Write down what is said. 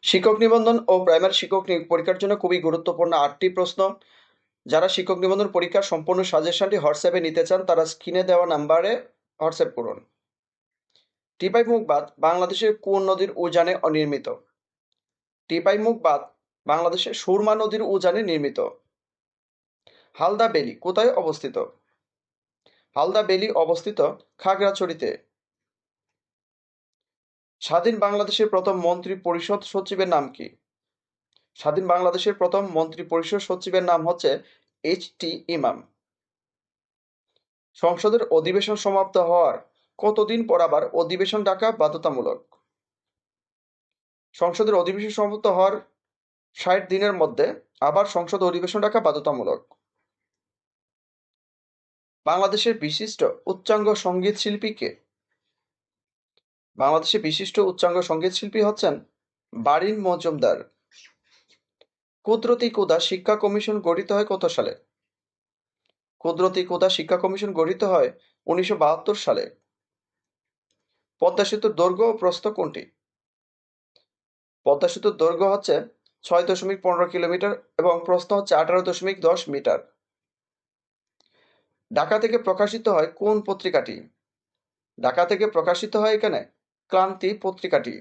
শিক্ষক নিবন্ধন ও প্রাইমারি শিক্ষক নিয়োগ পরীক্ষার জন্য খুবই গুরুত্বপূর্ণ ৮টি প্রশ্ন। যারা শিক্ষক নিবন্ধন পরীক্ষার সম্পূর্ণ সাজেশনটি হোয়াটসঅ্যাপে নিতে চান তারা স্ক্রিনে দেওয়া নাম্বারে হোয়াটসঅ্যাপ করুন। টিপাই মুখ বাঁধ বাংলাদেশের কোন নদীর উজানে নির্মিত? টিপাই মুখ বাঁধ বাংলাদেশের সুরমা নদীর উজানে নির্মিত। হালদা বেলি কোথায় অবস্থিত? হালদা বেলি অবস্থিত খাগড়াছড়িতে। স্বাধীন বাংলাদেশের প্রথম মন্ত্রী পরিষদ সচিবের নাম কি? স্বাধীন বাংলাদেশের প্রথম মন্ত্রী পরিষদ সচিবের নাম হচ্ছে এইচ.টি. ইমাম। সংসদের অধিবেশন সমাপ্ত হওয়ার কতদিন পর আবার অধিবেশন ডাকা বাধ্যতামূলক? সংসদের অধিবেশন সমাপ্ত হওয়ার ৬০ দিনের মধ্যে আবার সংসদ অধিবেশন ডাকা বাধ্যতামূলক। বাংলাদেশের বিশিষ্ট উচ্চাঙ্গ সঙ্গীত শিল্পী কে? বাংলাদেশের বিশিষ্ট উচ্চাঙ্গ সঙ্গীত শিল্পী হচ্ছেন বারীন মজুমদার। কুদরতি কুদা শিক্ষা কমিশন গঠিত হয় কত সালে? কুদরতি কুদা শিক্ষা কমিশন গঠিত হয় ১৯৭২ সালে। পদ্মা সেতুর দৈর্ঘ্য ও প্রস্থ কোনটি? পদ্মা সেতুর দৈর্ঘ্য হচ্ছে ৬.১৫ কিলোমিটার এবং প্রস্থ হচ্ছে ১৮.১০ মিটার। ঢাকা থেকে প্রকাশিত হয় কোন পত্রিকাটি? ঢাকা থেকে প্রকাশিত হয় এখানে ক্রান্তি পত্রিকাটি।